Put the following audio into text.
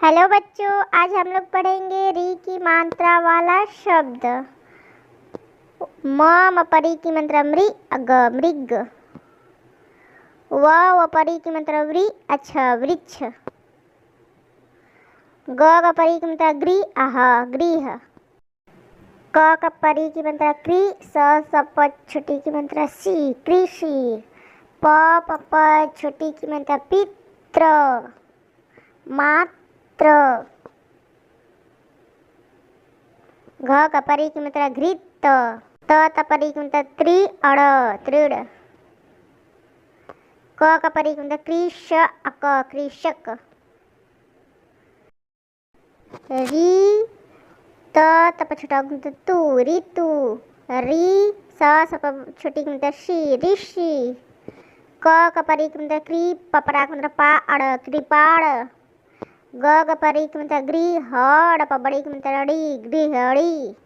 Hello बच्चों, आज हम लोग पढ़ेंगे री की मात्रा वाला शब्द। म परी की मात्रा मृ अग मृग। व परी की मात्रा व्री अच्छ वृक्ष। ग परी की मात्रा ग्री अह गृह। क परी की मात्रा क्री स छोटी की मात्रा सी कृषि। प छोटी की मात्रा पित्र मात्र। घ परी की मात्रा घृत त परी की मात्रा त्रि अड़ तृण। क परी की मात्रा कृष अक कृषक। री त छोटा की मात्रा तू ऋतु। री स छोटी की मात्रा शी ऋषि। क परी की मात्रा क्री परा की मात्रा पा अड़ कृपाड़। ग परी की मात्रा गृह हड़ बड़ी की मात्रा ड़ी गृहड़ी।